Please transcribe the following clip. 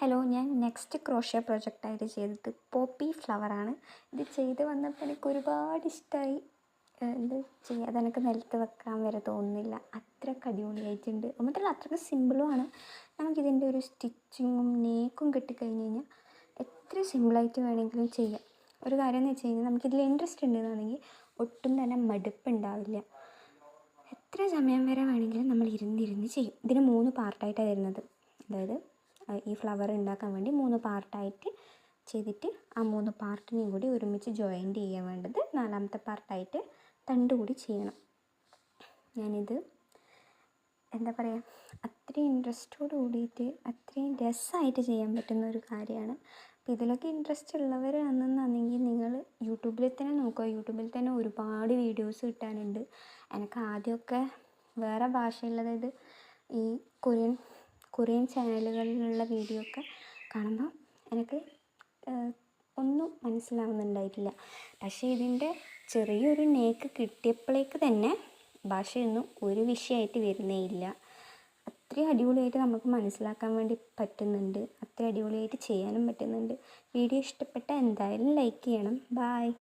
Hello, ഞാൻ next crochet പ്രൊജക്റ്റായിട്ട് ചെയ്തത് poppy ഫ്ലവറാണ്. ഇത് ചെയ്ത് വന്നപ്പോൾ എനിക്ക് ഒരുപാട് ഇഷ്ടമായി. എന്ത് ചെയ്യുക, അതെനിക്ക് നിലത്ത് വെക്കാൻ വരെ തോന്നുന്നില്ല, അത്രയ്ക്ക് അടിപൊളിയായിട്ടുണ്ട്. എന്നിട്ടല്ല, അത്രയ്ക്ക് സിമ്പിളുമാണ്. നമുക്കിതിൻ്റെ ഒരു സ്റ്റിച്ചിങ്ങും നേക്കും കിട്ടിക്കഴിഞ്ഞ് കഴിഞ്ഞാൽ എത്ര സിമ്പിളായിട്ട് വേണമെങ്കിലും ചെയ്യാം. ഒരു കാര്യം എന്ന് വെച്ച് കഴിഞ്ഞാൽ, നമുക്കിതിൽ ഇൻട്രസ്റ്റ് ഉണ്ടെന്നാണെങ്കിൽ ഒട്ടും തന്നെ മടുപ്പുണ്ടാവില്ല. എത്ര സമയം വരെ വേണമെങ്കിലും നമ്മൾ ഇരുന്നിരുന്ന് ചെയ്യും. ഇതിന് 3 പാർട്ടായിട്ടാണ് വരുന്നത്. അതായത് ഈ ഫ്ലവർ ഉണ്ടാക്കാൻ വേണ്ടി 3 പാർട്ടായിട്ട് ചെയ്തിട്ട് ആ 3 പാർട്ടിനെയും കൂടി ഒരുമിച്ച് ജോയിൻറ്റ് ചെയ്യാൻ വേണ്ടത് 4ാമത്തെ പാർട്ടായിട്ട് തണ്ട് കൂടി ചെയ്യണം. ഞാനിത് എന്താ പറയുക, അത്രയും ഇൻട്രസ്റ്റോട് കൂടിയിട്ട് അത്രയും രസമായിട്ട് ചെയ്യാൻ പറ്റുന്ന ഒരു കാര്യമാണ്. അപ്പോൾ ഇതിലൊക്കെ ഇൻട്രസ്റ്റ് ഉള്ളവർ അന്നെന്നാണെങ്കിൽ നിങ്ങൾ യൂട്യൂബിൽ തന്നെ നോക്കുക. യൂട്യൂബിൽ തന്നെ ഒരുപാട് വീഡിയോസ് കിട്ടാനുണ്ട്. എനിക്ക് ആദ്യമൊക്കെ വേറെ ഭാഷയുള്ളത്, ഇത് ഈ കൊറിയൻ ചാനലുകളിലുള്ള വീഡിയോ ഒക്കെ കാണുമ്പോൾ എനിക്ക് ഒന്നും മനസ്സിലാവുന്നുണ്ടായിട്ടില്ല. പക്ഷേ ഇതിൻ്റെ ചെറിയൊരു നേക്ക് കിട്ടിയപ്പോഴേക്ക് തന്നെ ഭാഷയൊന്നും ഒരു വിഷയമായിട്ട് വരുന്നേ ഇല്ല. അത്രയും അടിപൊളിയായിട്ട് നമുക്ക് മനസ്സിലാക്കാൻ വേണ്ടി പറ്റുന്നുണ്ട്, അത്രയും അടിപൊളിയായിട്ട് ചെയ്യാനും പറ്റുന്നുണ്ട്. വീഡിയോ ഇഷ്ടപ്പെട്ടാൽ എന്തായാലും ലൈക്ക് ചെയ്യണം. ബായ്.